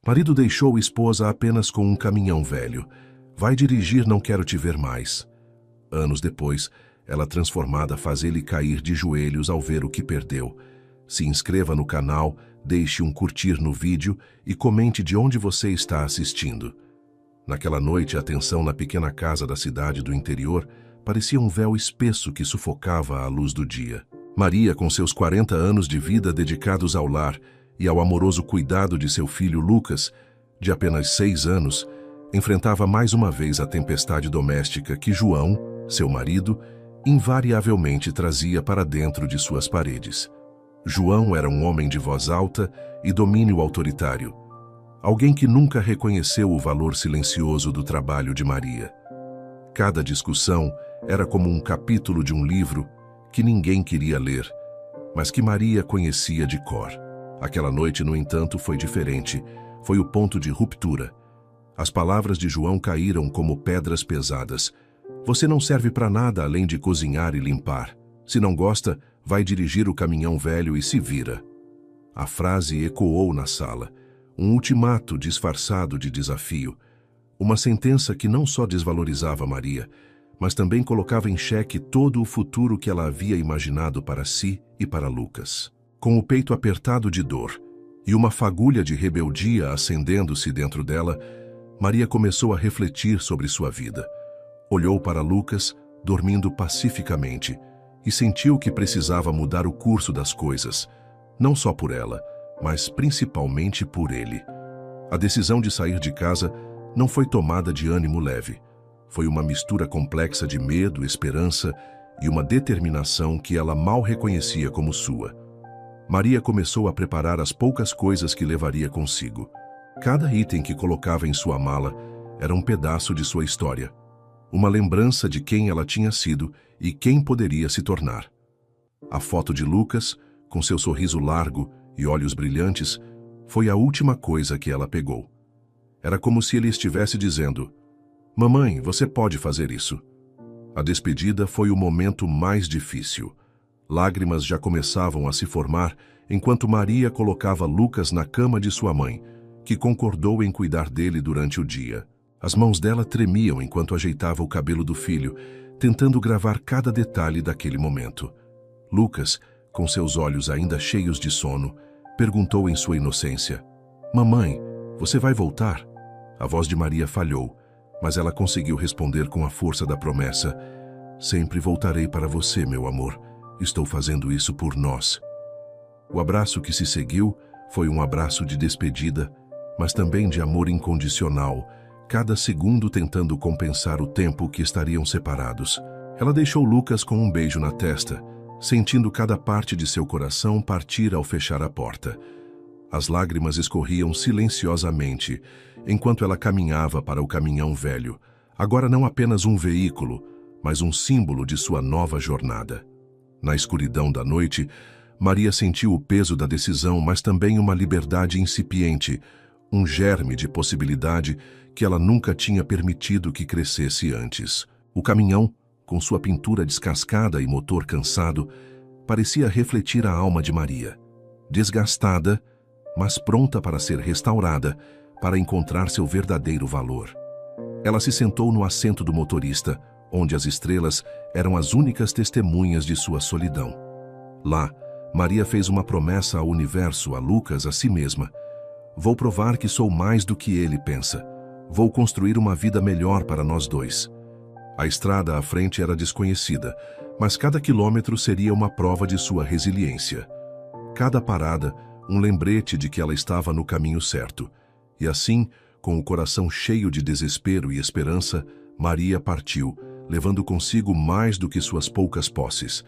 Marido deixou esposa apenas com um caminhão velho. Vai dirigir, não quero te ver mais. Anos depois, ela transformada faz ele cair de joelhos ao ver o que perdeu. Se inscreva no canal, deixe um curtir no vídeo e comente de onde você está assistindo. Naquela noite, a tensão na pequena casa da cidade do interior parecia um véu espesso que sufocava a luz do dia. Maria, com seus 40 anos de vida dedicados ao lar e ao amoroso cuidado de seu filho Lucas, de apenas 6 anos, enfrentava mais uma vez a tempestade doméstica que João, seu marido, invariavelmente trazia para dentro de suas paredes. João era um homem de voz alta e domínio autoritário, alguém que nunca reconheceu o valor silencioso do trabalho de Maria. Cada discussão era como um capítulo de um livro que ninguém queria ler, mas que Maria conhecia de cor. Aquela noite, no entanto, foi diferente. Foi o ponto de ruptura. As palavras de João caíram como pedras pesadas. Você não serve para nada além de cozinhar e limpar. Se não gosta, vai dirigir o caminhão velho e se vira. A frase ecoou na sala. Um ultimato disfarçado de desafio. Uma sentença que não só desvalorizava Maria, mas também colocava em xeque todo o futuro que ela havia imaginado para si e para Lucas. Com o peito apertado de dor e uma fagulha de rebeldia acendendo-se dentro dela, Maria começou a refletir sobre sua vida. Olhou para Lucas, dormindo pacificamente, e sentiu que precisava mudar o curso das coisas, não só por ela, mas principalmente por ele. A decisão de sair de casa não foi tomada de ânimo leve. Foi uma mistura complexa de medo, esperança e uma determinação que ela mal reconhecia como sua. Maria começou a preparar as poucas coisas que levaria consigo. Cada item que colocava em sua mala era um pedaço de sua história, uma lembrança de quem ela tinha sido e quem poderia se tornar. A foto de Lucas, com seu sorriso largo e olhos brilhantes, foi a última coisa que ela pegou. Era como se ele estivesse dizendo: "Mamãe, você pode fazer isso." A despedida foi o momento mais difícil. Lágrimas já começavam a se formar enquanto Maria colocava Lucas na cama de sua mãe, que concordou em cuidar dele durante o dia. As mãos dela tremiam enquanto ajeitava o cabelo do filho, tentando gravar cada detalhe daquele momento. Lucas, com seus olhos ainda cheios de sono, perguntou em sua inocência: "Mamãe, você vai voltar?" A voz de Maria falhou, mas ela conseguiu responder com a força da promessa: "Sempre voltarei para você, meu amor. Estou fazendo isso por nós." O abraço que se seguiu foi um abraço de despedida, mas também de amor incondicional, cada segundo tentando compensar o tempo que estariam separados. Ela deixou Lucas com um beijo na testa, sentindo cada parte de seu coração partir ao fechar a porta. As lágrimas escorriam silenciosamente, enquanto ela caminhava para o caminhão velho, agora não apenas um veículo, mas um símbolo de sua nova jornada. Na escuridão da noite, Maria sentiu o peso da decisão, mas também uma liberdade incipiente, um germe de possibilidade que ela nunca tinha permitido que crescesse antes. O caminhão, com sua pintura descascada e motor cansado, parecia refletir a alma de Maria. Desgastada, mas pronta para ser restaurada, para encontrar seu verdadeiro valor. Ela se sentou no assento do motorista, onde as estrelas eram as únicas testemunhas de sua solidão. Lá, Maria fez uma promessa ao universo, a Lucas, a si mesma: "Vou provar que sou mais do que ele pensa. Vou construir uma vida melhor para nós dois." A estrada à frente era desconhecida, mas cada quilômetro seria uma prova de sua resiliência. Cada parada, um lembrete de que ela estava no caminho certo. E assim, com o coração cheio de desespero e esperança, Maria partiu, levando consigo mais do que suas poucas posses.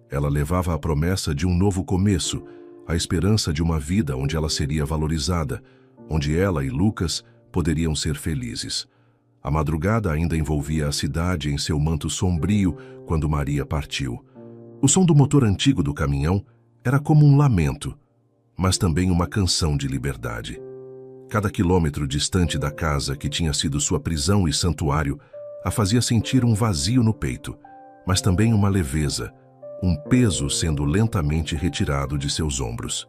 Ela levava a promessa de um novo começo, a esperança de uma vida onde ela seria valorizada, onde ela e Lucas poderiam ser felizes. A madrugada ainda envolvia a cidade em seu manto sombrio quando Maria partiu. O som do motor antigo do caminhão era como um lamento, mas também uma canção de liberdade. Cada quilômetro distante da casa que tinha sido sua prisão e santuário a fazia sentir um vazio no peito, mas também uma leveza, um peso sendo lentamente retirado de seus ombros.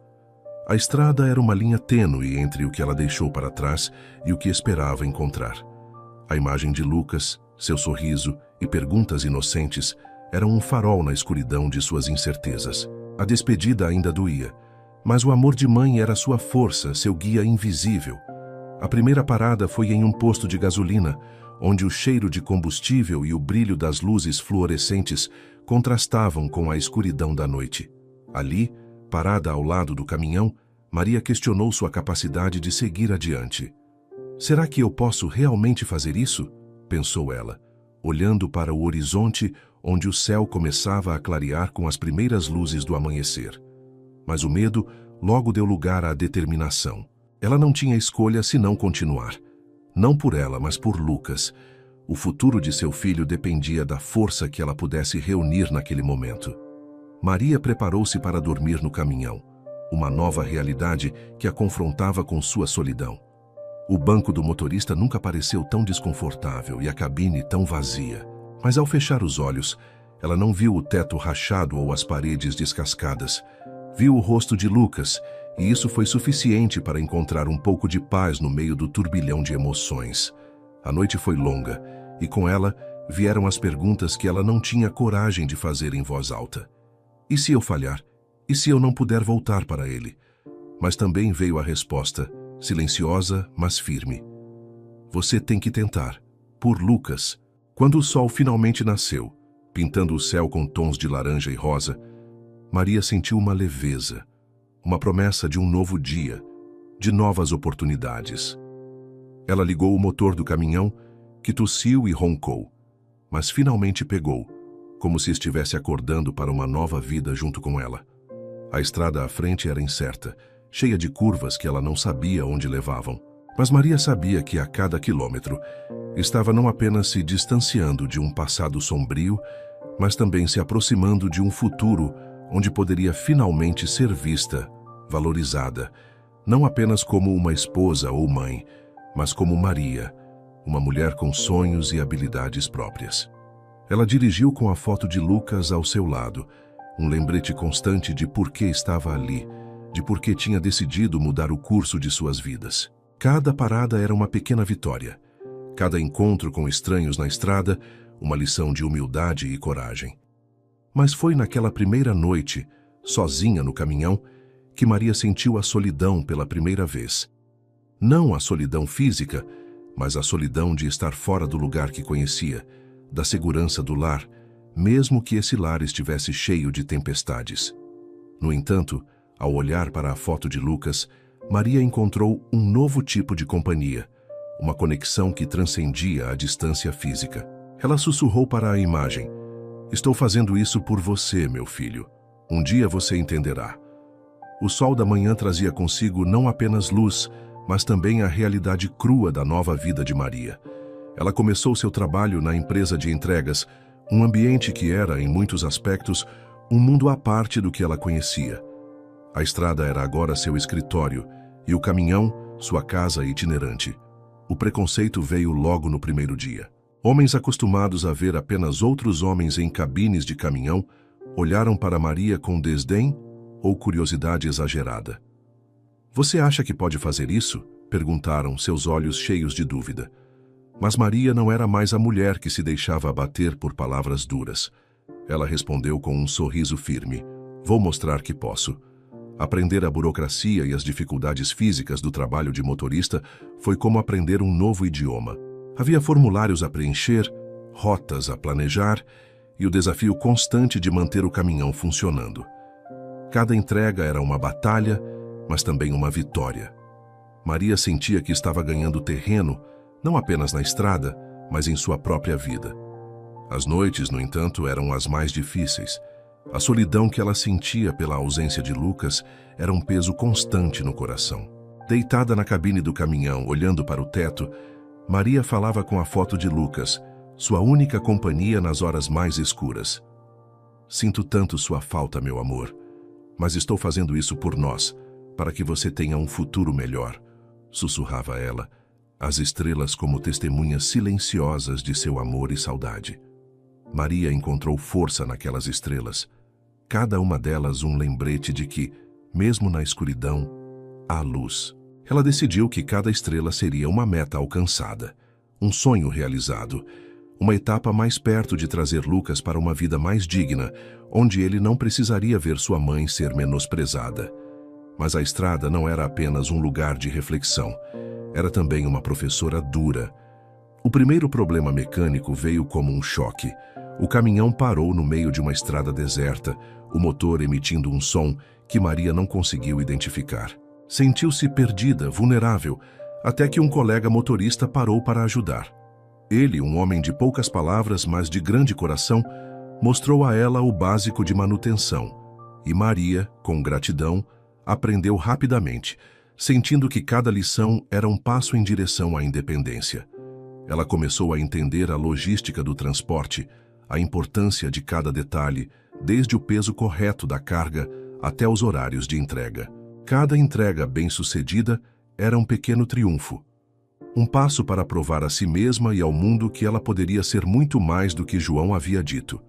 A estrada era uma linha tênue entre o que ela deixou para trás e o que esperava encontrar. A imagem de Lucas, seu sorriso e perguntas inocentes eram um farol na escuridão de suas incertezas. A despedida ainda doía, mas o amor de mãe era sua força, seu guia invisível. A primeira parada foi em um posto de gasolina, onde o cheiro de combustível e o brilho das luzes fluorescentes contrastavam com a escuridão da noite. Ali, parada ao lado do caminhão, Maria questionou sua capacidade de seguir adiante. Será que eu posso realmente fazer isso? Pensou ela, olhando para o horizonte onde o céu começava a clarear com as primeiras luzes do amanhecer. Mas o medo logo deu lugar à determinação. Ela não tinha escolha senão continuar. Não por ela, mas por Lucas. O futuro de seu filho dependia da força que ela pudesse reunir naquele momento. Maria preparou-se para dormir no caminhão, uma nova realidade que a confrontava com sua solidão. O banco do motorista nunca pareceu tão desconfortável e a cabine tão vazia. Mas ao fechar os olhos, ela não viu o teto rachado ou as paredes descascadas. Viu o rosto de Lucas, e isso foi suficiente para encontrar um pouco de paz no meio do turbilhão de emoções. A noite foi longa, e com ela vieram as perguntas que ela não tinha coragem de fazer em voz alta. E se eu falhar? E se eu não puder voltar para ele? Mas também veio a resposta, silenciosa, mas firme. Você tem que tentar. Por Lucas. Quando o sol finalmente nasceu, pintando o céu com tons de laranja e rosa, Maria sentiu uma leveza, uma promessa de um novo dia, de novas oportunidades. Ela ligou o motor do caminhão, que tossiu e roncou, mas finalmente pegou, como se estivesse acordando para uma nova vida junto com ela. A estrada à frente era incerta, cheia de curvas que ela não sabia onde levavam. Mas Maria sabia que a cada quilômetro estava não apenas se distanciando de um passado sombrio, mas também se aproximando de um futuro onde poderia finalmente ser vista, valorizada, não apenas como uma esposa ou mãe, mas como Maria, uma mulher com sonhos e habilidades próprias. Ela dirigiu com a foto de Lucas ao seu lado, um lembrete constante de por que estava ali, de por que tinha decidido mudar o curso de suas vidas. Cada parada era uma pequena vitória. Cada encontro com estranhos na estrada, uma lição de humildade e coragem. Mas foi naquela primeira noite, sozinha no caminhão, que Maria sentiu a solidão pela primeira vez. Não a solidão física, mas a solidão de estar fora do lugar que conhecia, da segurança do lar, mesmo que esse lar estivesse cheio de tempestades. No entanto, ao olhar para a foto de Lucas, Maria encontrou um novo tipo de companhia, uma conexão que transcendia a distância física. Ela sussurrou para a imagem: "Estou fazendo isso por você, meu filho. Um dia você entenderá." O sol da manhã trazia consigo não apenas luz, mas também a realidade crua da nova vida de Maria. Ela começou seu trabalho na empresa de entregas, um ambiente que era, em muitos aspectos, um mundo à parte do que ela conhecia. A estrada era agora seu escritório e o caminhão, sua casa itinerante. O preconceito veio logo no primeiro dia. Homens acostumados a ver apenas outros homens em cabines de caminhão olharam para Maria com desdém ou curiosidade exagerada. "Você acha que pode fazer isso?" perguntaram, seus olhos cheios de dúvida. Mas Maria não era mais a mulher que se deixava abater por palavras duras. Ela respondeu com um sorriso firme: "Vou mostrar que posso." Aprender a burocracia e as dificuldades físicas do trabalho de motorista foi como aprender um novo idioma. Havia formulários a preencher, rotas a planejar e o desafio constante de manter o caminhão funcionando. Cada entrega era uma batalha, mas também uma vitória. Maria sentia que estava ganhando terreno, não apenas na estrada, mas em sua própria vida. As noites, no entanto, eram as mais difíceis. A solidão que ela sentia pela ausência de Lucas era um peso constante no coração. Deitada na cabine do caminhão, olhando para o teto, Maria falava com a foto de Lucas, sua única companhia nas horas mais escuras. "Sinto tanto sua falta, meu amor, mas estou fazendo isso por nós, para que você tenha um futuro melhor", sussurrava ela, as estrelas como testemunhas silenciosas de seu amor e saudade. Maria encontrou força naquelas estrelas, cada uma delas um lembrete de que, mesmo na escuridão, há luz. Ela decidiu que cada estrela seria uma meta alcançada, um sonho realizado, uma etapa mais perto de trazer Lucas para uma vida mais digna, onde ele não precisaria ver sua mãe ser menosprezada. Mas a estrada não era apenas um lugar de reflexão, era também uma professora dura. O primeiro problema mecânico veio como um choque. O caminhão parou no meio de uma estrada deserta, o motor emitindo um som que Maria não conseguiu identificar. Sentiu-se perdida, vulnerável, até que um colega motorista parou para ajudar. Ele, um homem de poucas palavras, mas de grande coração, mostrou a ela o básico de manutenção. E Maria, com gratidão, aprendeu rapidamente, sentindo que cada lição era um passo em direção à independência. Ela começou a entender a logística do transporte, a importância de cada detalhe, desde o peso correto da carga até os horários de entrega. Cada entrega bem-sucedida era um pequeno triunfo. Um passo para provar a si mesma e ao mundo que ela poderia ser muito mais do que João havia dito.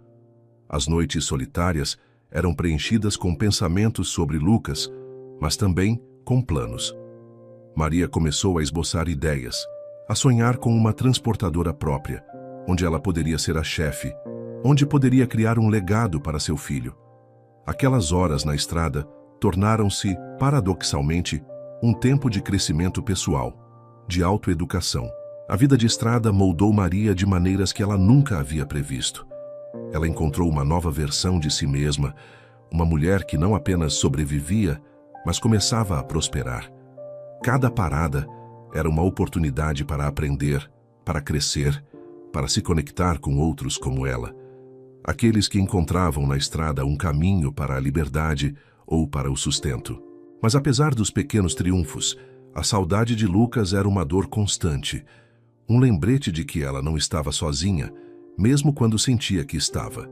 As noites solitárias eram preenchidas com pensamentos sobre Lucas, mas também com planos. Maria começou a esboçar ideias, a sonhar com uma transportadora própria, onde ela poderia ser a chefe, onde poderia criar um legado para seu filho. Aquelas horas na estrada tornaram-se, paradoxalmente, um tempo de crescimento pessoal, de autoeducação. A vida de estrada moldou Maria de maneiras que ela nunca havia previsto. Ela encontrou uma nova versão de si mesma, uma mulher que não apenas sobrevivia, mas começava a prosperar. Cada parada era uma oportunidade para aprender, para crescer, para se conectar com outros como ela. Aqueles que encontravam na estrada um caminho para a liberdade ou para o sustento. Mas apesar dos pequenos triunfos, a saudade de Lucas era uma dor constante, um lembrete de que ela não estava sozinha, mesmo quando sentia que estava.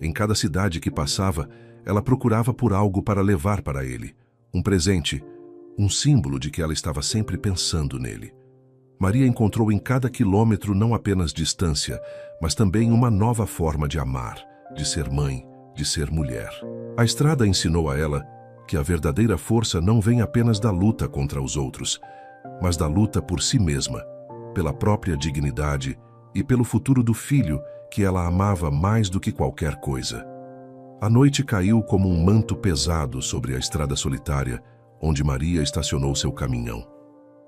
Em cada cidade que passava, ela procurava por algo para levar para ele, um presente, um símbolo de que ela estava sempre pensando nele. Maria encontrou em cada quilômetro não apenas distância, mas também uma nova forma de amar, de ser mãe, de ser mulher. A estrada ensinou a ela que a verdadeira força não vem apenas da luta contra os outros, mas da luta por si mesma, pela própria dignidade e pelo futuro do filho que ela amava mais do que qualquer coisa. A noite caiu como um manto pesado sobre a estrada solitária, onde Maria estacionou seu caminhão.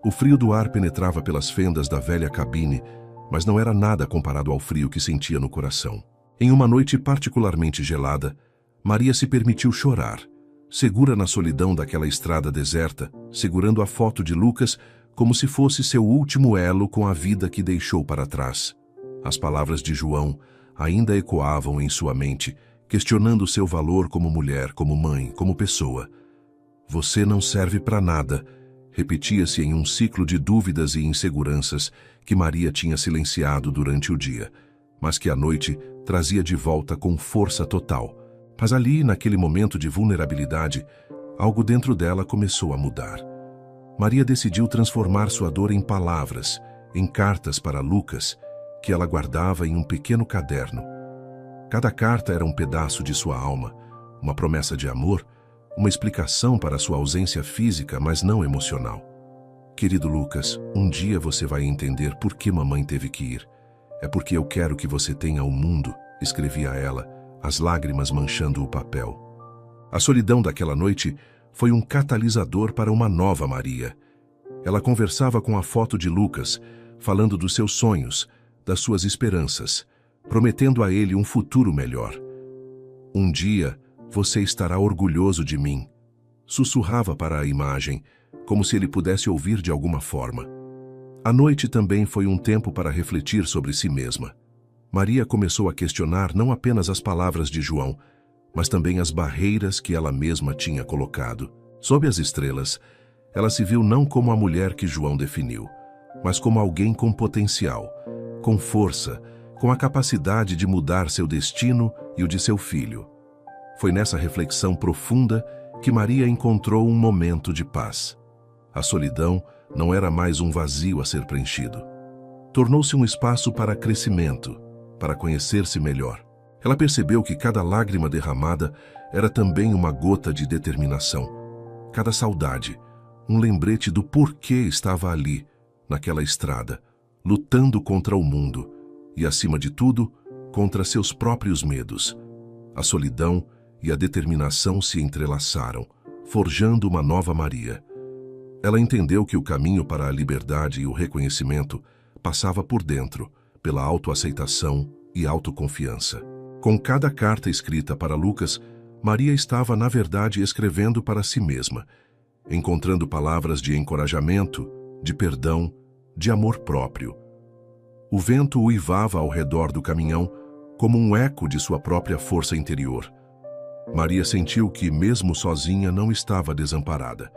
O frio do ar penetrava pelas fendas da velha cabine, mas não era nada comparado ao frio que sentia no coração. Em uma noite particularmente gelada, Maria se permitiu chorar, segura na solidão daquela estrada deserta, segurando a foto de Lucas como se fosse seu último elo com a vida que deixou para trás. As palavras de João ainda ecoavam em sua mente, questionando seu valor como mulher, como mãe, como pessoa. Você não serve para nada, repetia-se em um ciclo de dúvidas e inseguranças que Maria tinha silenciado durante o dia, mas que à noite trazia de volta com força total. Mas ali, naquele momento de vulnerabilidade, algo dentro dela começou a mudar. Maria decidiu transformar sua dor em palavras, em cartas para Lucas, que ela guardava em um pequeno caderno. Cada carta era um pedaço de sua alma, uma promessa de amor, uma explicação para sua ausência física, mas não emocional. Querido Lucas, um dia você vai entender por que mamãe teve que ir. É porque eu quero que você tenha o mundo, escrevia ela, as lágrimas manchando o papel. A solidão daquela noite foi um catalisador para uma nova Maria. Ela conversava com a foto de Lucas, falando dos seus sonhos, das suas esperanças, prometendo a ele um futuro melhor. Um dia, você estará orgulhoso de mim, sussurrava para a imagem, como se ele pudesse ouvir de alguma forma. A noite também foi um tempo para refletir sobre si mesma. Maria começou a questionar não apenas as palavras de João, mas também as barreiras que ela mesma tinha colocado. Sob as estrelas, ela se viu não como a mulher que João definiu, mas como alguém com potencial, com força, com a capacidade de mudar seu destino e o de seu filho. Foi nessa reflexão profunda que Maria encontrou um momento de paz. A solidão não era mais um vazio a ser preenchido. Tornou-se um espaço para crescimento, para conhecer-se melhor. Ela percebeu que cada lágrima derramada era também uma gota de determinação, cada saudade, um lembrete do porquê estava ali, naquela estrada, lutando contra o mundo e, acima de tudo, contra seus próprios medos. A solidão e a determinação se entrelaçaram, forjando uma nova Maria. Ela entendeu que o caminho para a liberdade e o reconhecimento passava por dentro, pela autoaceitação e autoconfiança. Com cada carta escrita para Lucas, Maria estava, na verdade, escrevendo para si mesma, encontrando palavras de encorajamento, de perdão, de amor próprio. O vento uivava ao redor do caminhão como um eco de sua própria força interior. Maria sentiu que, mesmo sozinha, não estava desamparada.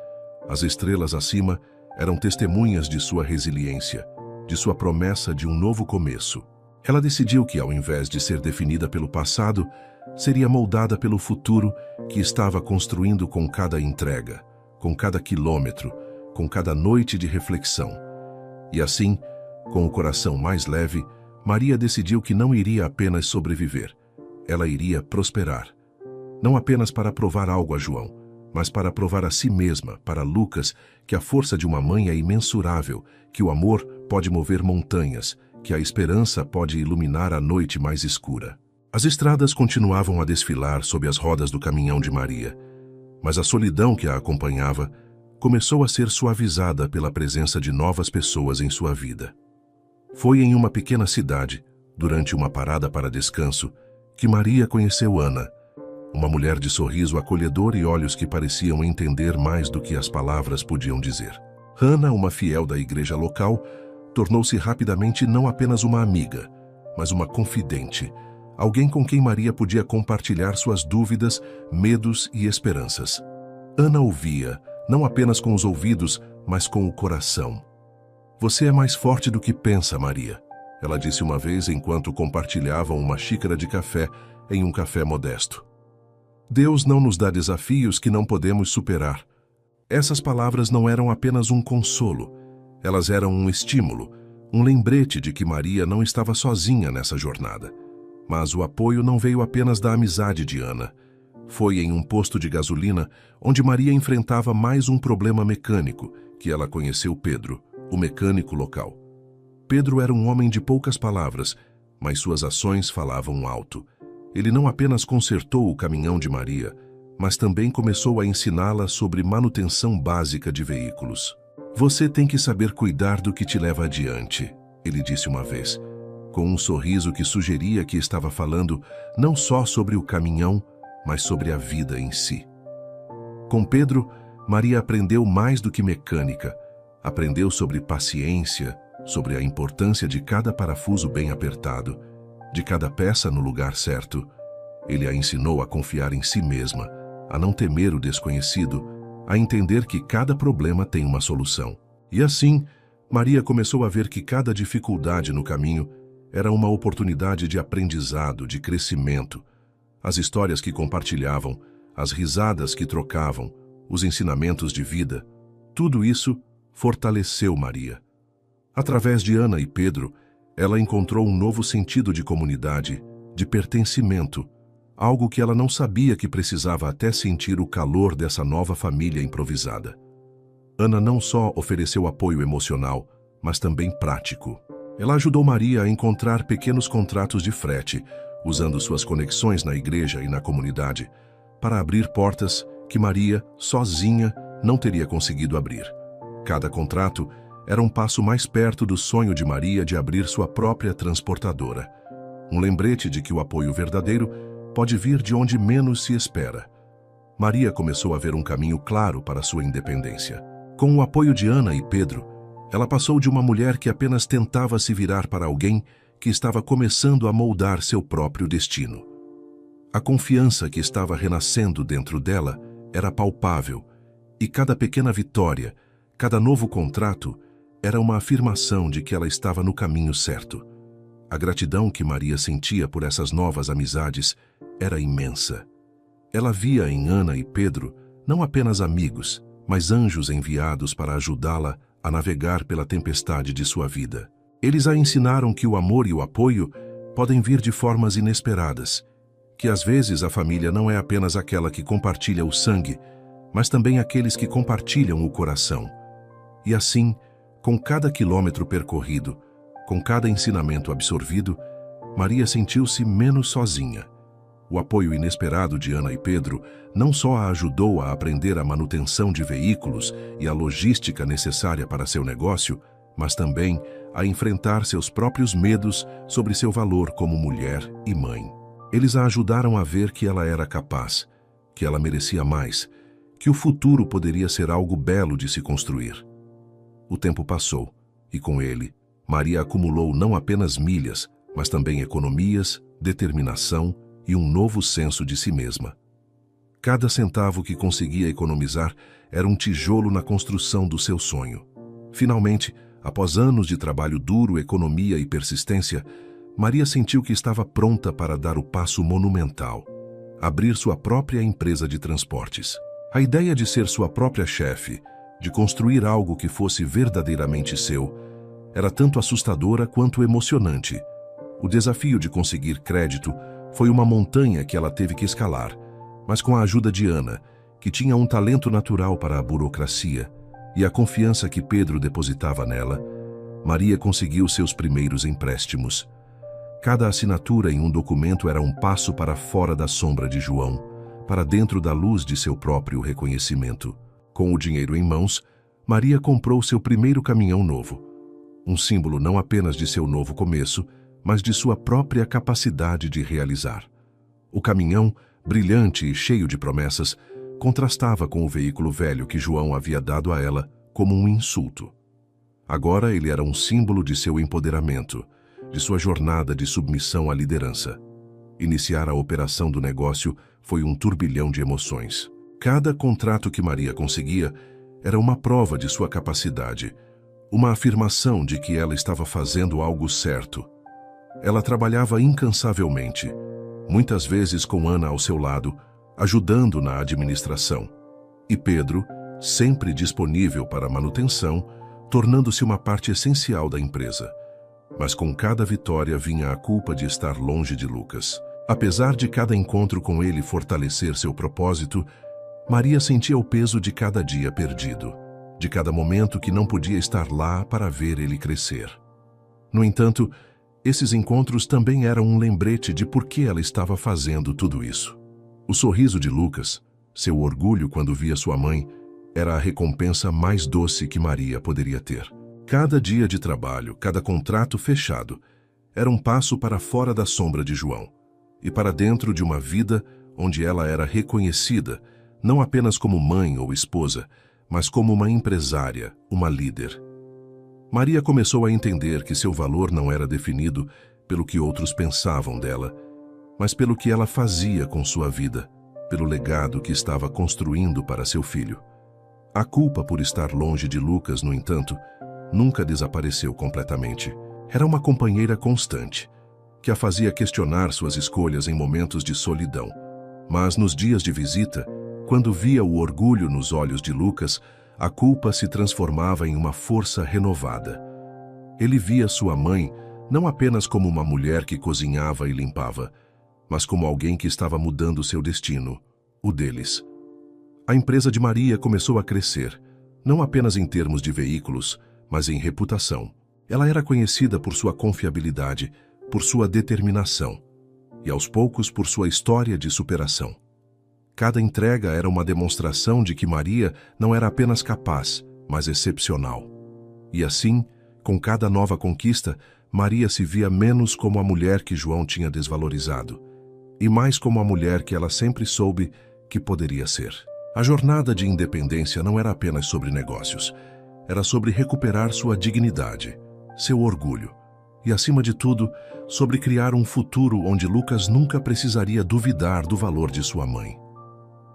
As estrelas acima eram testemunhas de sua resiliência, de sua promessa de um novo começo. Ela decidiu que, ao invés de ser definida pelo passado, seria moldada pelo futuro que estava construindo com cada entrega, com cada quilômetro, com cada noite de reflexão. E assim, com o coração mais leve, Maria decidiu que não iria apenas sobreviver, ela iria prosperar. Não apenas para provar algo a João, mas para provar a si mesma, para Lucas, que a força de uma mãe é imensurável, que o amor pode mover montanhas, que a esperança pode iluminar a noite mais escura. As estradas continuavam a desfilar sob as rodas do caminhão de Maria, mas a solidão que a acompanhava começou a ser suavizada pela presença de novas pessoas em sua vida. Foi em uma pequena cidade, durante uma parada para descanso, que Maria conheceu Ana, uma mulher de sorriso acolhedor e olhos que pareciam entender mais do que as palavras podiam dizer. Ana, uma fiel da igreja local, tornou-se rapidamente não apenas uma amiga, mas uma confidente, alguém com quem Maria podia compartilhar suas dúvidas, medos e esperanças. Ana ouvia, não apenas com os ouvidos, mas com o coração. "Você é mais forte do que pensa, Maria", ela disse uma vez enquanto compartilhavam uma xícara de café em um café modesto. "Deus não nos dá desafios que não podemos superar." Essas palavras não eram apenas um consolo, elas eram um estímulo, um lembrete de que Maria não estava sozinha nessa jornada. Mas o apoio não veio apenas da amizade de Ana. Foi em um posto de gasolina onde Maria enfrentava mais um problema mecânico que ela conheceu Pedro, o mecânico local. Pedro era um homem de poucas palavras, mas suas ações falavam alto. Ele não apenas consertou o caminhão de Maria, mas também começou a ensiná-la sobre manutenção básica de veículos. "Você tem que saber cuidar do que te leva adiante", ele disse uma vez, com um sorriso que sugeria que estava falando não só sobre o caminhão, mas sobre a vida em si. Com Pedro, Maria aprendeu mais do que mecânica. Aprendeu sobre paciência, sobre a importância de cada parafuso bem apertado, de cada peça no lugar certo. Ele a ensinou a confiar em si mesma, a não temer o desconhecido, a entender que cada problema tem uma solução. E assim, Maria começou a ver que cada dificuldade no caminho era uma oportunidade de aprendizado, de crescimento. As histórias que compartilhavam, as risadas que trocavam, os ensinamentos de vida, tudo isso fortaleceu Maria. Através de Ana e Pedro, ela encontrou um novo sentido de comunidade, de pertencimento, algo que ela não sabia que precisava até sentir o calor dessa nova família improvisada. Ana não só ofereceu apoio emocional, mas também prático. Ela ajudou Maria a encontrar pequenos contratos de frete, usando suas conexões na igreja e na comunidade, para abrir portas que Maria, sozinha, não teria conseguido abrir. Cada contrato era um passo mais perto do sonho de Maria de abrir sua própria transportadora. Um lembrete de que o apoio verdadeiro pode vir de onde menos se espera. Maria começou a ver um caminho claro para sua independência. Com o apoio de Ana e Pedro, ela passou de uma mulher que apenas tentava se virar para alguém que estava começando a moldar seu próprio destino. A confiança que estava renascendo dentro dela era palpável, e cada pequena vitória, cada novo contrato, era uma afirmação de que ela estava no caminho certo. A gratidão que Maria sentia por essas novas amizades era imensa. Ela via em Ana e Pedro não apenas amigos, mas anjos enviados para ajudá-la a navegar pela tempestade de sua vida. Eles a ensinaram que o amor e o apoio podem vir de formas inesperadas, que às vezes a família não é apenas aquela que compartilha o sangue, mas também aqueles que compartilham o coração. E assim, com cada quilômetro percorrido, com cada ensinamento absorvido, Maria sentiu-se menos sozinha. O apoio inesperado de Ana e Pedro não só a ajudou a aprender a manutenção de veículos e a logística necessária para seu negócio, mas também a enfrentar seus próprios medos sobre seu valor como mulher e mãe. Eles a ajudaram a ver que ela era capaz, que ela merecia mais, que o futuro poderia ser algo belo de se construir. O tempo passou, e com ele, Maria acumulou não apenas milhas, mas também economias, determinação e um novo senso de si mesma. Cada centavo que conseguia economizar era um tijolo na construção do seu sonho. Finalmente, após anos de trabalho duro, economia e persistência, Maria sentiu que estava pronta para dar o passo monumental, abrir sua própria empresa de transportes. A ideia de ser sua própria chefe, de construir algo que fosse verdadeiramente seu, era tanto assustadora quanto emocionante. O desafio de conseguir crédito foi uma montanha que ela teve que escalar, mas com a ajuda de Ana, que tinha um talento natural para a burocracia, e a confiança que Pedro depositava nela, Maria conseguiu seus primeiros empréstimos. Cada assinatura em um documento era um passo para fora da sombra de João, para dentro da luz de seu próprio reconhecimento. Com o dinheiro em mãos, Maria comprou seu primeiro caminhão novo, um símbolo não apenas de seu novo começo, mas de sua própria capacidade de realizar. O caminhão, brilhante e cheio de promessas, contrastava com o veículo velho que João havia dado a ela como um insulto. Agora ele era um símbolo de seu empoderamento, de sua jornada de submissão à liderança. Iniciar a operação do negócio foi um turbilhão de emoções. Cada contrato que Maria conseguia era uma prova de sua capacidade, uma afirmação de que ela estava fazendo algo certo. Ela trabalhava incansavelmente, muitas vezes com Ana ao seu lado, ajudando na administração, e Pedro, sempre disponível para a manutenção, tornando-se uma parte essencial da empresa. Mas com cada vitória vinha a culpa de estar longe de Lucas. Apesar de cada encontro com ele fortalecer seu propósito, Maria sentia o peso de cada dia perdido, de cada momento que não podia estar lá para ver ele crescer. No entanto, esses encontros também eram um lembrete de por que ela estava fazendo tudo isso. O sorriso de Lucas, seu orgulho quando via sua mãe, era a recompensa mais doce que Maria poderia ter. Cada dia de trabalho, cada contrato fechado, era um passo para fora da sombra de João e para dentro de uma vida onde ela era reconhecida, não apenas como mãe ou esposa, mas como uma empresária, uma líder. Maria começou a entender que seu valor não era definido pelo que outros pensavam dela, mas pelo que ela fazia com sua vida, pelo legado que estava construindo para seu filho. A culpa por estar longe de Lucas, no entanto, nunca desapareceu completamente. Era uma companheira constante, que a fazia questionar suas escolhas em momentos de solidão. Mas nos dias de visita, quando via o orgulho nos olhos de Lucas, a culpa se transformava em uma força renovada. Ele via sua mãe não apenas como uma mulher que cozinhava e limpava, mas como alguém que estava mudando seu destino, o deles. A empresa de Maria começou a crescer, não apenas em termos de veículos, mas em reputação. Ela era conhecida por sua confiabilidade, por sua determinação e, aos poucos, por sua história de superação. Cada entrega era uma demonstração de que Maria não era apenas capaz, mas excepcional. E assim, com cada nova conquista, Maria se via menos como a mulher que João tinha desvalorizado, e mais como a mulher que ela sempre soube que poderia ser. A jornada de independência não era apenas sobre negócios, era sobre recuperar sua dignidade, seu orgulho, e, acima de tudo, sobre criar um futuro onde Lucas nunca precisaria duvidar do valor de sua mãe.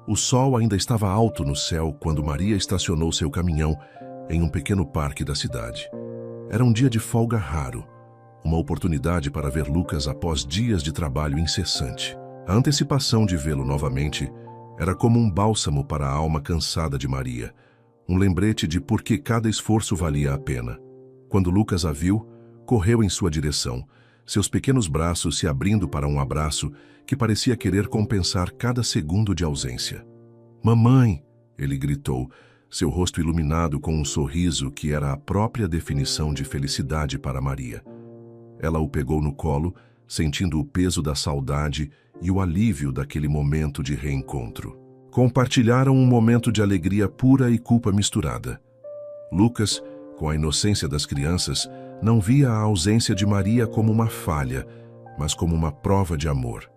O sol ainda estava alto no céu quando Maria estacionou seu caminhão em um pequeno parque da cidade. Era um dia de folga raro, uma oportunidade para ver Lucas após dias de trabalho incessante. A antecipação de vê-lo novamente era como um bálsamo para a alma cansada de Maria, um lembrete de por que cada esforço valia a pena. Quando Lucas a viu, correu em sua direção, seus pequenos braços se abrindo para um abraço que parecia querer compensar cada segundo de ausência. "Mamãe!" Ele gritou, seu rosto iluminado com um sorriso que era a própria definição de felicidade para Maria. Ela o pegou no colo, sentindo o peso da saudade e o alívio daquele momento de reencontro. Compartilharam um momento de alegria pura e culpa misturada. Lucas, com a inocência das crianças, não via a ausência de Maria como uma falha, mas como uma prova de amor.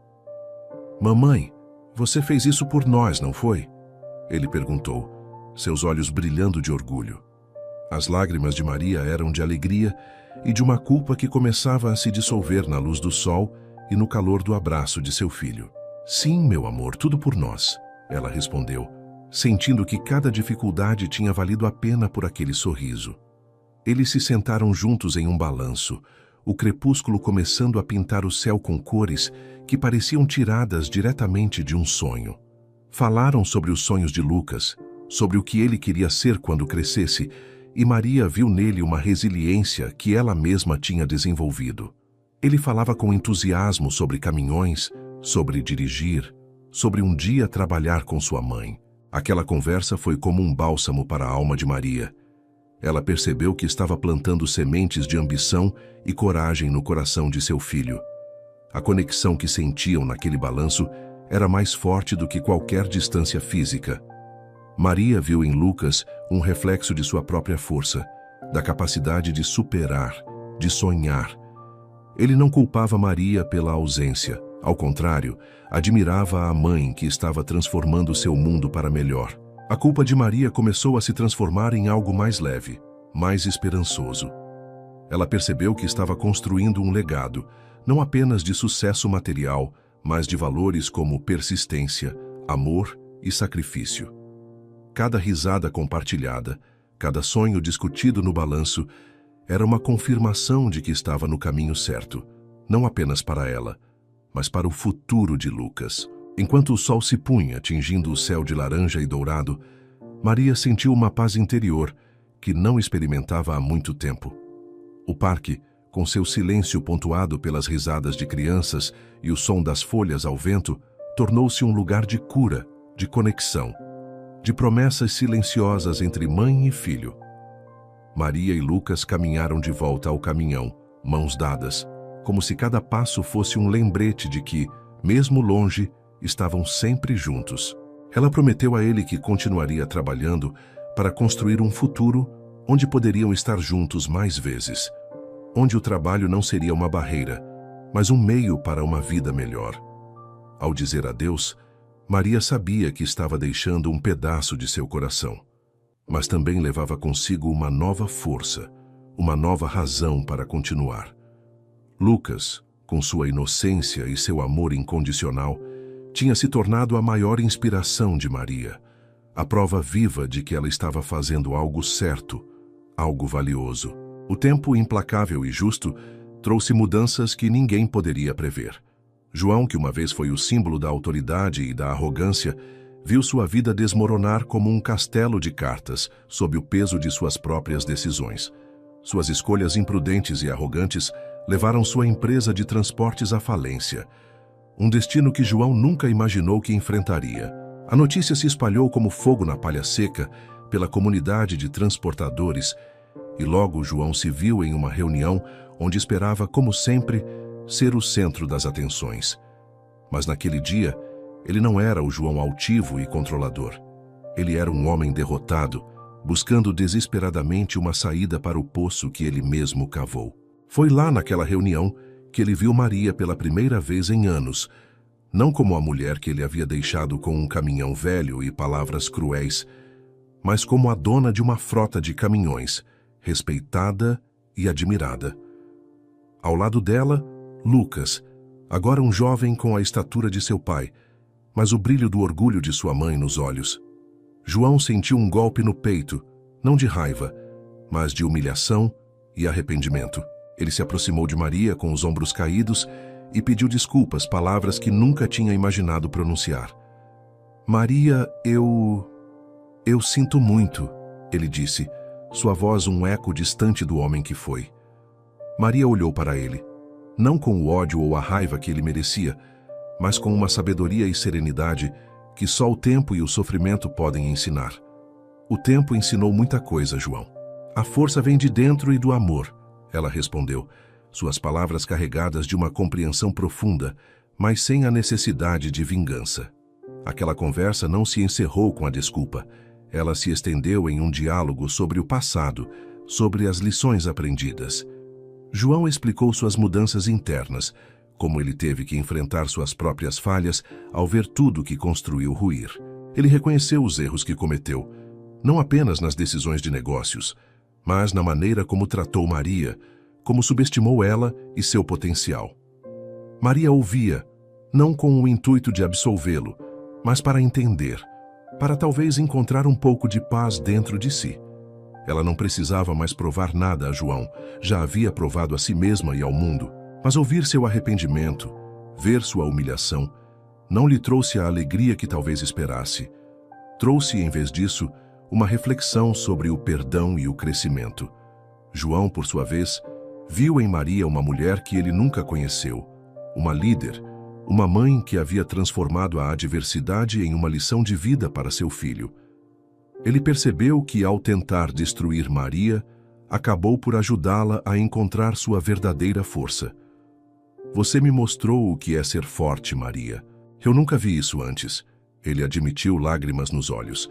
"Mamãe, você fez isso por nós, não foi?" Ele perguntou, seus olhos brilhando de orgulho. As lágrimas de Maria eram de alegria e de uma culpa que começava a se dissolver na luz do sol e no calor do abraço de seu filho. "Sim, meu amor, tudo por nós", ela respondeu, sentindo que cada dificuldade tinha valido a pena por aquele sorriso. Eles se sentaram juntos em um balanço, o crepúsculo começando a pintar o céu com cores que pareciam tiradas diretamente de um sonho. Falaram sobre os sonhos de Lucas, sobre o que ele queria ser quando crescesse, e Maria viu nele uma resiliência que ela mesma tinha desenvolvido. Ele falava com entusiasmo sobre caminhões, sobre dirigir, sobre um dia trabalhar com sua mãe. Aquela conversa foi como um bálsamo para a alma de Maria. Ela percebeu que estava plantando sementes de ambição e coragem no coração de seu filho. A conexão que sentiam naquele balanço era mais forte do que qualquer distância física. Maria viu em Lucas um reflexo de sua própria força, da capacidade de superar, de sonhar. Ele não culpava Maria pela ausência. Ao contrário, admirava a mãe que estava transformando seu mundo para melhor. A culpa de Maria começou a se transformar em algo mais leve, mais esperançoso. Ela percebeu que estava construindo um legado, não apenas de sucesso material, mas de valores como persistência, amor e sacrifício. Cada risada compartilhada, cada sonho discutido no balanço, era uma confirmação de que estava no caminho certo, não apenas para ela, mas para o futuro de Lucas. Enquanto o sol se punha, tingindo o céu de laranja e dourado, Maria sentiu uma paz interior que não experimentava há muito tempo. O parque, com seu silêncio pontuado pelas risadas de crianças e o som das folhas ao vento, tornou-se um lugar de cura, de conexão, de promessas silenciosas entre mãe e filho. Maria e Lucas caminharam de volta ao caminhão, mãos dadas, como se cada passo fosse um lembrete de que, mesmo longe, estavam sempre juntos. Ela prometeu a ele que continuaria trabalhando para construir um futuro onde poderiam estar juntos mais vezes, onde o trabalho não seria uma barreira, mas um meio para uma vida melhor. Ao dizer adeus, Maria sabia que estava deixando um pedaço de seu coração, mas também levava consigo uma nova força, uma nova razão para continuar. Lucas, com sua inocência e seu amor incondicional, tinha se tornado a maior inspiração de Maria, a prova viva de que ela estava fazendo algo certo, algo valioso. O tempo implacável e justo trouxe mudanças que ninguém poderia prever. João, que uma vez foi o símbolo da autoridade e da arrogância, viu sua vida desmoronar como um castelo de cartas sob o peso de suas próprias decisões. Suas escolhas imprudentes e arrogantes levaram sua empresa de transportes à falência, um destino que João nunca imaginou que enfrentaria. A notícia se espalhou como fogo na palha seca pela comunidade de transportadores e logo João se viu em uma reunião onde esperava, como sempre, ser o centro das atenções. Mas naquele dia, ele não era o João altivo e controlador. Ele era um homem derrotado, buscando desesperadamente uma saída para o poço que ele mesmo cavou. Foi lá naquela reunião que ele viu Maria pela primeira vez em anos, não como a mulher que ele havia deixado com um caminhão velho e palavras cruéis, mas como a dona de uma frota de caminhões, respeitada e admirada. Ao lado dela, Lucas, agora um jovem com a estatura de seu pai, mas o brilho do orgulho de sua mãe nos olhos. João sentiu um golpe no peito, não de raiva, mas de humilhação e arrependimento. Ele se aproximou de Maria com os ombros caídos e pediu desculpas, palavras que nunca tinha imaginado pronunciar. "Maria, eu sinto muito", ele disse, sua voz um eco distante do homem que foi. Maria olhou para ele, não com o ódio ou a raiva que ele merecia, mas com uma sabedoria e serenidade que só o tempo e o sofrimento podem ensinar. O tempo ensinou muita coisa, João. A força vem de dentro e do amor, ela respondeu, suas palavras carregadas de uma compreensão profunda, mas sem a necessidade de vingança. Aquela conversa não se encerrou com a desculpa. Ela se estendeu em um diálogo sobre o passado, sobre as lições aprendidas. João explicou suas mudanças internas, como ele teve que enfrentar suas próprias falhas ao ver tudo que construiu ruir. Ele reconheceu os erros que cometeu, não apenas nas decisões de negócios, mas na maneira como tratou Maria, como subestimou ela e seu potencial. Maria ouvia, não com o intuito de absolvê-lo, mas para entender, para talvez encontrar um pouco de paz dentro de si. Ela não precisava mais provar nada a João, já havia provado a si mesma e ao mundo, mas ouvir seu arrependimento, ver sua humilhação, não lhe trouxe a alegria que talvez esperasse. Trouxe, em vez disso, uma reflexão sobre o perdão e o crescimento. João, por sua vez, viu em Maria uma mulher que ele nunca conheceu, uma líder, uma mãe que havia transformado a adversidade em uma lição de vida para seu filho. Ele percebeu que, ao tentar destruir Maria, acabou por ajudá-la a encontrar sua verdadeira força. Você me mostrou o que é ser forte, Maria. Eu nunca vi isso antes. Ele admitiu, lágrimas nos olhos.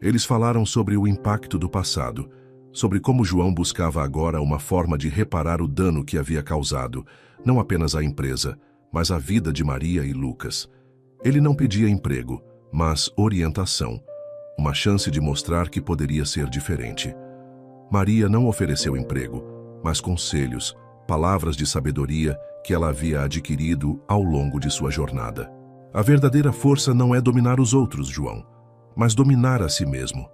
Eles falaram sobre o impacto do passado, sobre como João buscava agora uma forma de reparar o dano que havia causado, não apenas à empresa, mas à vida de Maria e Lucas. Ele não pedia emprego, mas orientação, uma chance de mostrar que poderia ser diferente. Maria não ofereceu emprego, mas conselhos, palavras de sabedoria que ela havia adquirido ao longo de sua jornada. A verdadeira força não é dominar os outros, João, mas dominar a si mesmo.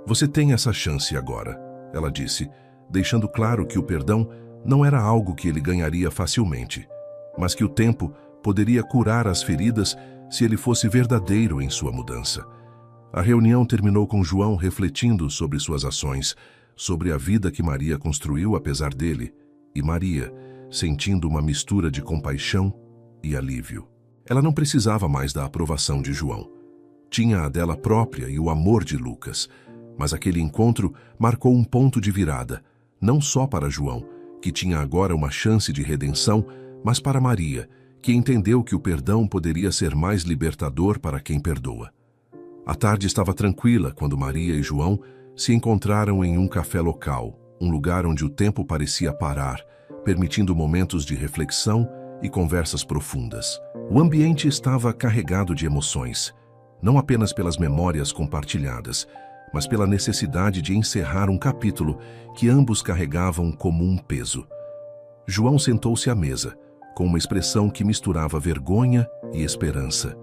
Você tem essa chance agora, ela disse, deixando claro que o perdão não era algo que ele ganharia facilmente, mas que o tempo poderia curar as feridas se ele fosse verdadeiro em sua mudança. A reunião terminou com João refletindo sobre suas ações, sobre a vida que Maria construiu apesar dele, e Maria, sentindo uma mistura de compaixão e alívio. Ela não precisava mais da aprovação de João. Tinha a dela própria e o amor de Lucas, mas aquele encontro marcou um ponto de virada, não só para João, que tinha agora uma chance de redenção, mas para Maria, que entendeu que o perdão poderia ser mais libertador para quem perdoa. A tarde estava tranquila quando Maria e João se encontraram em um café local, um lugar onde o tempo parecia parar, permitindo momentos de reflexão e conversas profundas. O ambiente estava carregado de emoções, não apenas pelas memórias compartilhadas, mas pela necessidade de encerrar um capítulo que ambos carregavam como um peso. João sentou-se à mesa, com uma expressão que misturava vergonha e esperança.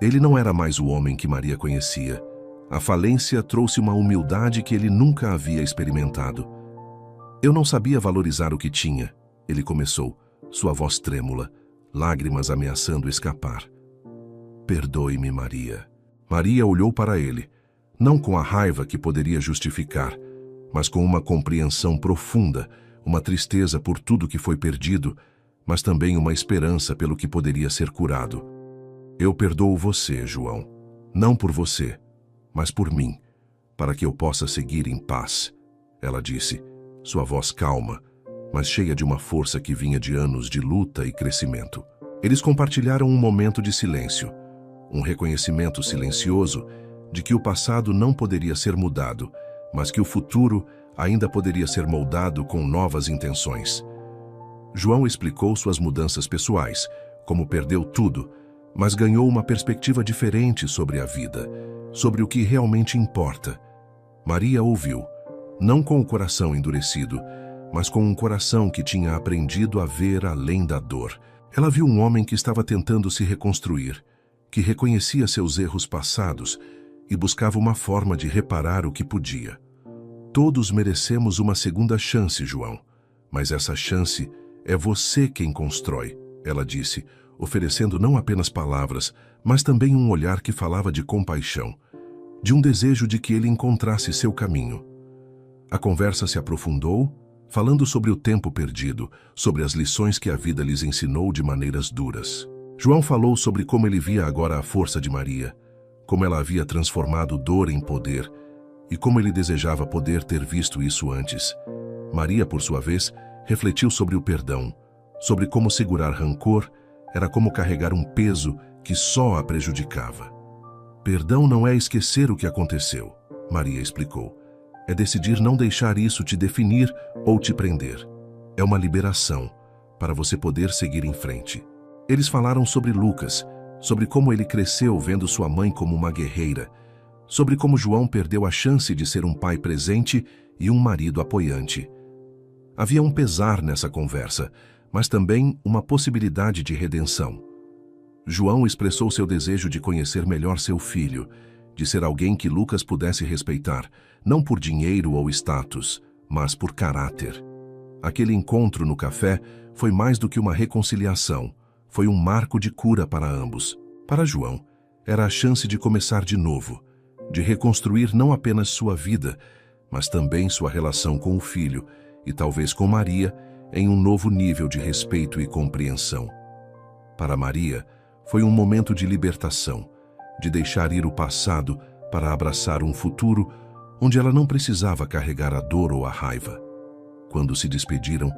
Ele não era mais o homem que Maria conhecia. A falência trouxe uma humildade que ele nunca havia experimentado. Eu não sabia valorizar o que tinha, ele começou, sua voz trêmula, lágrimas ameaçando escapar. Perdoe-me, Maria. Maria olhou para ele, não com a raiva que poderia justificar, mas com uma compreensão profunda, uma tristeza por tudo que foi perdido, mas também uma esperança pelo que poderia ser curado. Eu perdoo você, João, não por você, mas por mim, para que eu possa seguir em paz, ela disse, sua voz calma, mas cheia de uma força que vinha de anos de luta e crescimento. Eles compartilharam um momento de silêncio, um reconhecimento silencioso de que o passado não poderia ser mudado, mas que o futuro ainda poderia ser moldado com novas intenções. João explicou suas mudanças pessoais, como perdeu tudo, mas ganhou uma perspectiva diferente sobre a vida, sobre o que realmente importa. Maria ouviu, não com o coração endurecido, mas com um coração que tinha aprendido a ver além da dor. Ela viu um homem que estava tentando se reconstruir, que reconhecia seus erros passados e buscava uma forma de reparar o que podia. Todos merecemos uma segunda chance, João, mas essa chance é você quem constrói, ela disse, oferecendo não apenas palavras, mas também um olhar que falava de compaixão, de um desejo de que ele encontrasse seu caminho. A conversa se aprofundou, falando sobre o tempo perdido, sobre as lições que a vida lhes ensinou de maneiras duras. João falou sobre como ele via agora a força de Maria, como ela havia transformado dor em poder e como ele desejava poder ter visto isso antes. Maria, por sua vez, refletiu sobre o perdão, sobre como segurar rancor era como carregar um peso que só a prejudicava. Perdão não é esquecer o que aconteceu, Maria explicou. É decidir não deixar isso te definir ou te prender. É uma liberação para você poder seguir em frente. Eles falaram sobre Lucas, sobre como ele cresceu vendo sua mãe como uma guerreira, sobre como João perdeu a chance de ser um pai presente e um marido apoiante. Havia um pesar nessa conversa, mas também uma possibilidade de redenção. João expressou seu desejo de conhecer melhor seu filho, de ser alguém que Lucas pudesse respeitar, não por dinheiro ou status, mas por caráter. Aquele encontro no café foi mais do que uma reconciliação, foi um marco de cura para ambos. Para João, era a chance de começar de novo, de reconstruir não apenas sua vida, mas também sua relação com o filho e talvez com Maria em um novo nível de respeito e compreensão. Para Maria, foi um momento de libertação, de deixar ir o passado para abraçar um futuro onde ela não precisava carregar a dor ou a raiva. Quando se despediram,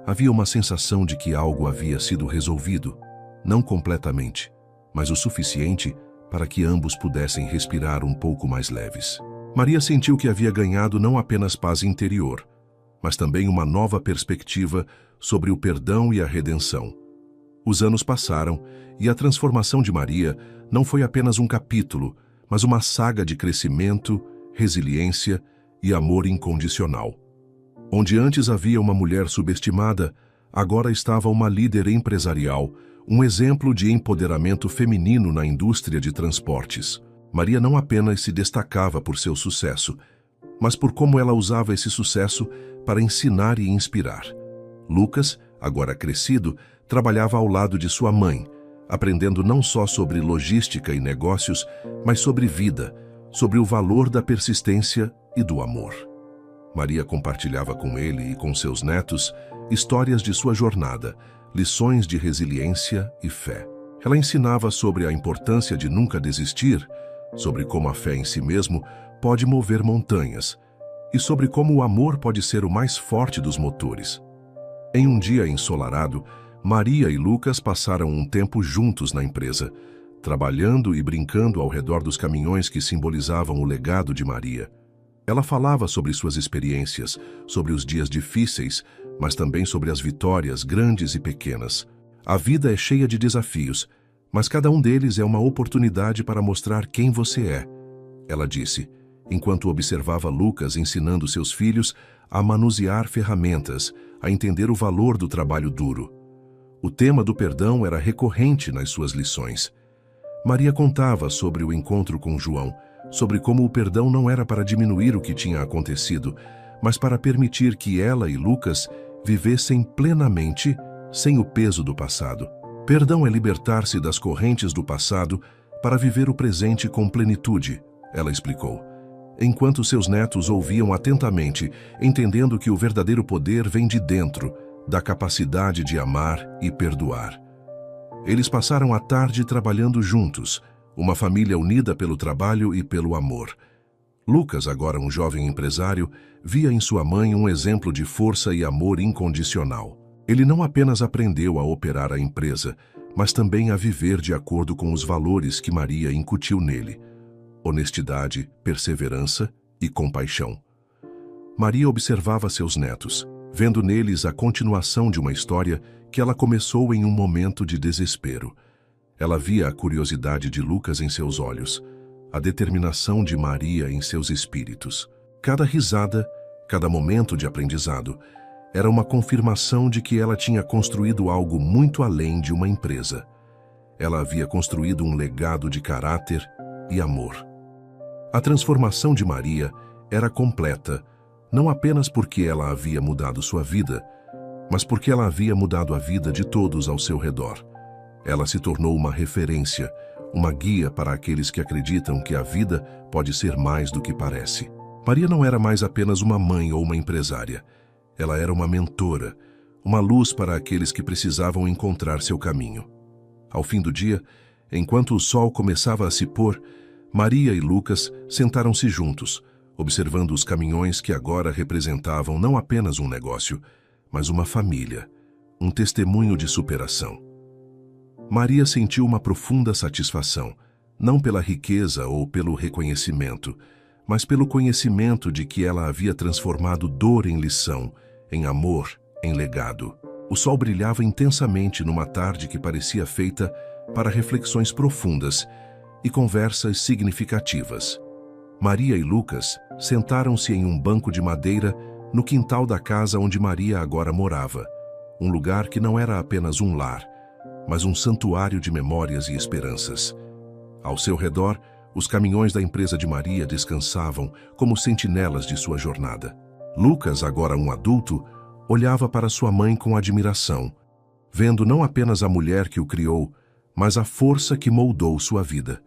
havia uma sensação de que algo havia sido resolvido, não completamente, mas o suficiente para que ambos pudessem respirar um pouco mais leves. Maria sentiu que havia ganhado não apenas paz interior, mas também uma nova perspectiva sobre o perdão e a redenção. Os anos passaram e a transformação de Maria não foi apenas um capítulo, mas uma saga de crescimento, resiliência e amor incondicional. Onde antes havia uma mulher subestimada, agora estava uma líder empresarial, um exemplo de empoderamento feminino na indústria de transportes. Maria não apenas se destacava por seu sucesso, mas por como ela usava esse sucesso para ensinar e inspirar. Lucas, agora crescido, trabalhava ao lado de sua mãe, aprendendo não só sobre logística e negócios, mas sobre vida, sobre o valor da persistência e do amor. Maria compartilhava com ele e com seus netos histórias de sua jornada, lições de resiliência e fé. Ela ensinava sobre a importância de nunca desistir, sobre como a fé em si mesmo pode mover montanhas e sobre como o amor pode ser o mais forte dos motores. Em um dia ensolarado, Maria e Lucas passaram um tempo juntos na empresa, trabalhando e brincando ao redor dos caminhões que simbolizavam o legado de Maria. Ela falava sobre suas experiências, sobre os dias difíceis, mas também sobre as vitórias grandes e pequenas. A vida é cheia de desafios, mas cada um deles é uma oportunidade para mostrar quem você é, ela disse, enquanto observava Lucas ensinando seus filhos a manusear ferramentas, a entender o valor do trabalho duro. O tema do perdão era recorrente nas suas lições. Maria contava sobre o encontro com João, sobre como o perdão não era para diminuir o que tinha acontecido, mas para permitir que ela e Lucas vivessem plenamente sem o peso do passado. Perdão é libertar-se das correntes do passado para viver o presente com plenitude, ela explicou, enquanto seus netos ouviam atentamente, entendendo que o verdadeiro poder vem de dentro, da capacidade de amar e perdoar. Eles passaram a tarde trabalhando juntos, uma família unida pelo trabalho e pelo amor. Lucas, agora um jovem empresário, via em sua mãe um exemplo de força e amor incondicional. Ele não apenas aprendeu a operar a empresa, mas também a viver de acordo com os valores que Maria incutiu nele: honestidade, perseverança e compaixão. Maria observava seus netos, vendo neles a continuação de uma história que ela começou em um momento de desespero. Ela via a curiosidade de Lucas em seus olhos, a determinação de Maria em seus espíritos. Cada risada, cada momento de aprendizado, era uma confirmação de que ela tinha construído algo muito além de uma empresa. Ela havia construído um legado de caráter e amor. A transformação de Maria era completa, não apenas porque ela havia mudado sua vida, mas porque ela havia mudado a vida de todos ao seu redor. Ela se tornou uma referência, uma guia para aqueles que acreditam que a vida pode ser mais do que parece. Maria não era mais apenas uma mãe ou uma empresária. Ela era uma mentora, uma luz para aqueles que precisavam encontrar seu caminho. Ao fim do dia, enquanto o sol começava a se pôr, Maria e Lucas sentaram-se juntos, observando os caminhões que agora representavam não apenas um negócio, mas uma família, um testemunho de superação. Maria sentiu uma profunda satisfação, não pela riqueza ou pelo reconhecimento, mas pelo conhecimento de que ela havia transformado dor em lição, em amor, em legado. O sol brilhava intensamente numa tarde que parecia feita para reflexões profundas e conversas significativas. Maria e Lucas sentaram-se em um banco de madeira no quintal da casa onde Maria agora morava, um lugar que não era apenas um lar, mas um santuário de memórias e esperanças. Ao seu redor, os caminhões da empresa de Maria descansavam como sentinelas de sua jornada. Lucas, agora um adulto, olhava para sua mãe com admiração, vendo não apenas a mulher que o criou, mas a força que moldou sua vida.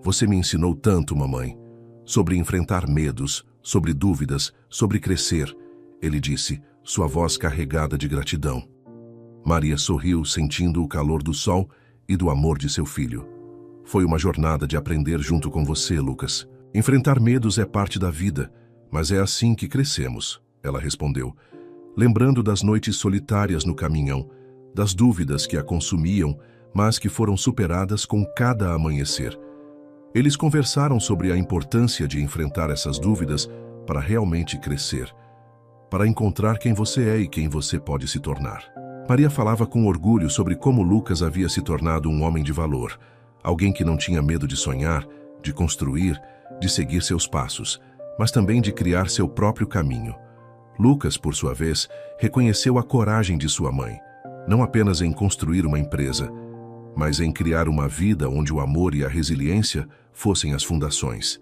Você me ensinou tanto, mamãe, sobre enfrentar medos, sobre dúvidas, sobre crescer, ele disse, sua voz carregada de gratidão. Maria sorriu, sentindo o calor do sol e do amor de seu filho. Foi uma jornada de aprender junto com você, Lucas. Enfrentar medos é parte da vida, mas é assim que crescemos, ela respondeu, lembrando das noites solitárias no caminhão, das dúvidas que a consumiam, mas que foram superadas com cada amanhecer. Eles conversaram sobre a importância de enfrentar essas dúvidas para realmente crescer, para encontrar quem você é e quem você pode se tornar. Maria falava com orgulho sobre como Lucas havia se tornado um homem de valor, alguém que não tinha medo de sonhar, de construir, de seguir seus passos, mas também de criar seu próprio caminho. Lucas, por sua vez, reconheceu a coragem de sua mãe, não apenas em construir uma empresa, mas em criar uma vida onde o amor e a resiliência fossem as fundações.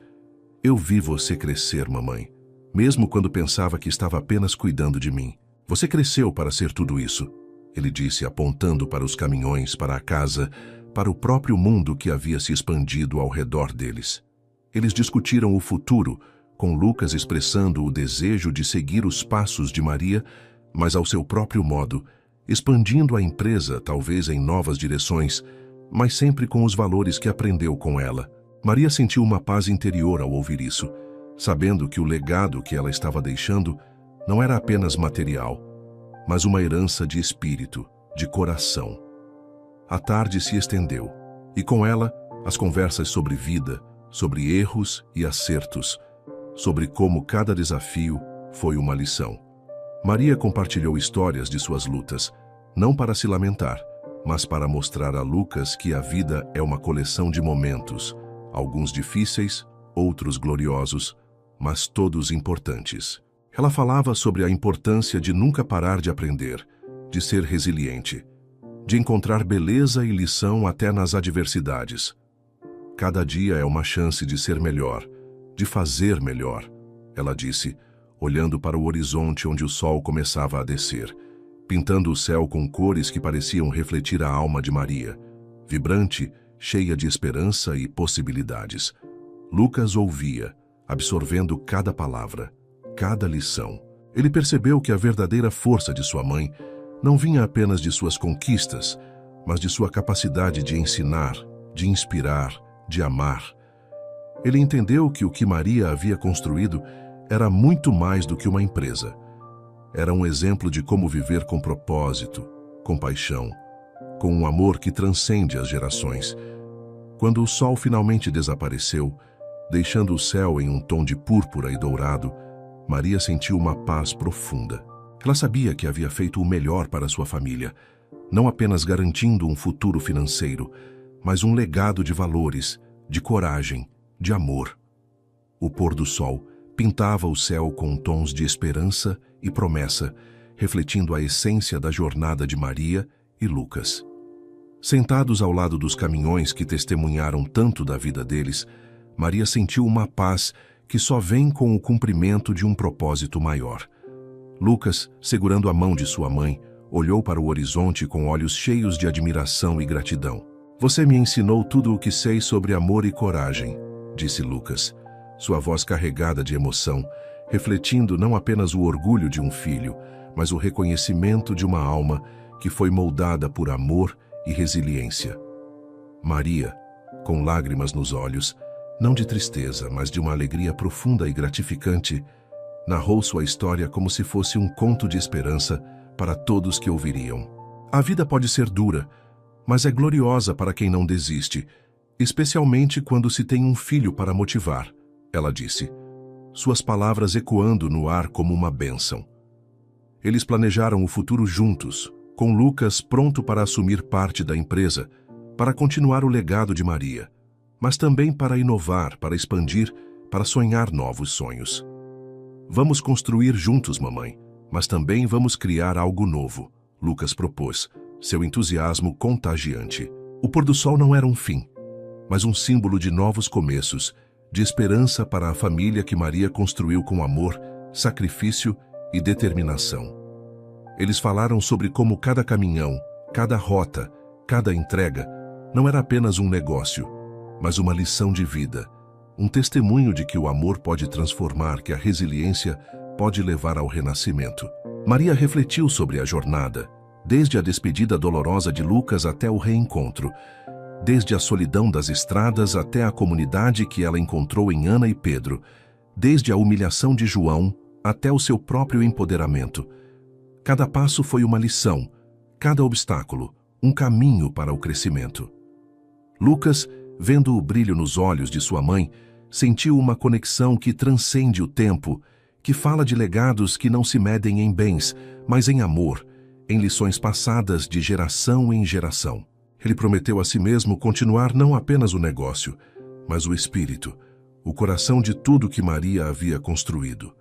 Eu vi você crescer, mamãe, mesmo quando pensava que estava apenas cuidando de mim. Você cresceu para ser tudo isso, ele disse, apontando para os caminhões, para a casa, para o próprio mundo que havia se expandido ao redor deles. Eles discutiram o futuro, com Lucas expressando o desejo de seguir os passos de Maria, mas ao seu próprio modo, expandindo a empresa talvez em novas direções, mas sempre com os valores que aprendeu com ela. Maria sentiu uma paz interior ao ouvir isso, sabendo que o legado que ela estava deixando não era apenas material, mas uma herança de espírito, de coração. A tarde se estendeu, e com ela as conversas sobre vida, sobre erros e acertos, sobre como cada desafio foi uma lição. Maria compartilhou histórias de suas lutas, não para se lamentar, mas para mostrar a Lucas que a vida é uma coleção de momentos, alguns difíceis, outros gloriosos, mas todos importantes. Ela falava sobre a importância de nunca parar de aprender, de ser resiliente, de encontrar beleza e lição até nas adversidades. Cada dia é uma chance de ser melhor, de fazer melhor, ela disse, olhando para o horizonte onde o sol começava a descer, pintando o céu com cores que pareciam refletir a alma de Maria, vibrante, cheia de esperança e possibilidades. Lucas ouvia, absorvendo cada palavra, cada lição. Ele percebeu que a verdadeira força de sua mãe não vinha apenas de suas conquistas, mas de sua capacidade de ensinar, de inspirar, de amar. Ele entendeu que o que Maria havia construído era muito mais do que uma empresa. Era um exemplo de como viver com propósito, com paixão, com um amor que transcende as gerações. Quando o sol finalmente desapareceu, deixando o céu em um tom de púrpura e dourado, Maria sentiu uma paz profunda. Ela sabia que havia feito o melhor para sua família, não apenas garantindo um futuro financeiro, mas um legado de valores, de coragem, de amor. O pôr do sol pintava o céu com tons de esperança e promessa, refletindo a essência da jornada de Maria e Lucas. Sentados ao lado dos caminhões que testemunharam tanto da vida deles, Maria sentiu uma paz que só vem com o cumprimento de um propósito maior. Lucas, segurando a mão de sua mãe, olhou para o horizonte com olhos cheios de admiração e gratidão. Você me ensinou tudo o que sei sobre amor e coragem, disse Lucas, sua voz carregada de emoção, refletindo não apenas o orgulho de um filho, mas o reconhecimento de uma alma que foi moldada por amor e resiliência. Maria, com lágrimas nos olhos, não de tristeza, mas de uma alegria profunda e gratificante, narrou sua história como se fosse um conto de esperança para todos que ouviriam. A vida pode ser dura, mas é gloriosa para quem não desiste, especialmente quando se tem um filho para motivar, ela disse, suas palavras ecoando no ar como uma bênção. Eles planejaram o futuro juntos, com Lucas pronto para assumir parte da empresa, para continuar o legado de Maria, mas também para inovar, para expandir, para sonhar novos sonhos. Vamos construir juntos, mamãe, mas também vamos criar algo novo, Lucas propôs, seu entusiasmo contagiante. O pôr do sol não era um fim, mas um símbolo de novos começos, de esperança para a família que Maria construiu com amor, sacrifício e determinação. Eles falaram sobre como cada caminhão, cada rota, cada entrega não era apenas um negócio, mas uma lição de vida, um testemunho de que o amor pode transformar, que a resiliência pode levar ao renascimento. Maria refletiu sobre a jornada, desde a despedida dolorosa de Lucas até o reencontro, desde a solidão das estradas até a comunidade que ela encontrou em Ana e Pedro, desde a humilhação de João até o seu próprio empoderamento. Cada passo foi uma lição, cada obstáculo, um caminho para o crescimento. Lucas, vendo o brilho nos olhos de sua mãe, sentiu uma conexão que transcende o tempo, que fala de legados que não se medem em bens, mas em amor, em lições passadas de geração em geração. Ele prometeu a si mesmo continuar não apenas o negócio, mas o espírito, o coração de tudo que Maria havia construído.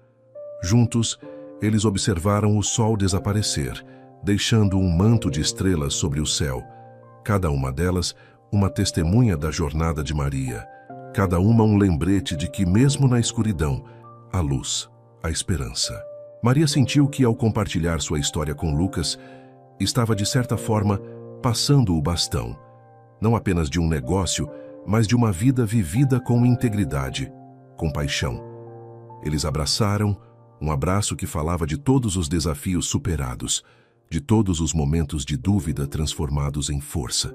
Juntos, eles observaram o sol desaparecer, deixando um manto de estrelas sobre o céu, cada uma delas uma testemunha da jornada de Maria, cada uma um lembrete de que, mesmo na escuridão, há luz, a esperança. Maria sentiu que, ao compartilhar sua história com Lucas, estava, de certa forma, passando o bastão, não apenas de um negócio, mas de uma vida vivida com integridade, com paixão. Eles abraçaram, um abraço que falava de todos os desafios superados, de todos os momentos de dúvida transformados em força,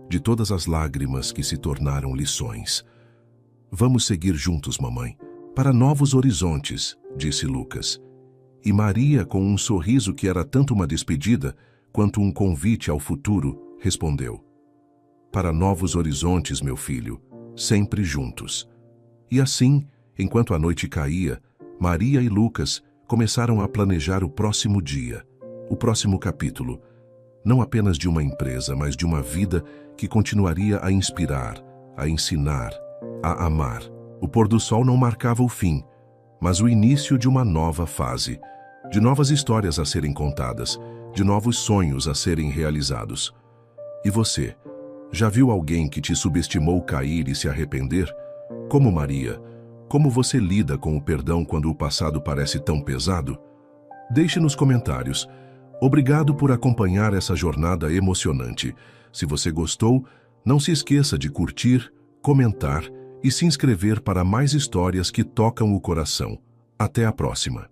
de todas as lágrimas que se tornaram lições. Vamos seguir juntos, mamãe, para novos horizontes, disse Lucas. E Maria, com um sorriso que era tanto uma despedida quanto um convite ao futuro, respondeu: para novos horizontes, meu filho, sempre juntos. E assim, enquanto a noite caía, Maria e Lucas começaram a planejar o próximo dia, o próximo capítulo, não apenas de uma empresa, mas de uma vida que continuaria a inspirar, a ensinar, a amar. O pôr do sol não marcava o fim, mas o início de uma nova fase, de novas histórias a serem contadas, de novos sonhos a serem realizados. E você, já viu alguém que te subestimou cair e se arrepender? Como Maria, como você lida com o perdão quando o passado parece tão pesado? Deixe nos comentários. Obrigado por acompanhar essa jornada emocionante. Se você gostou, não se esqueça de curtir, comentar e se inscrever para mais histórias que tocam o coração. Até a próxima!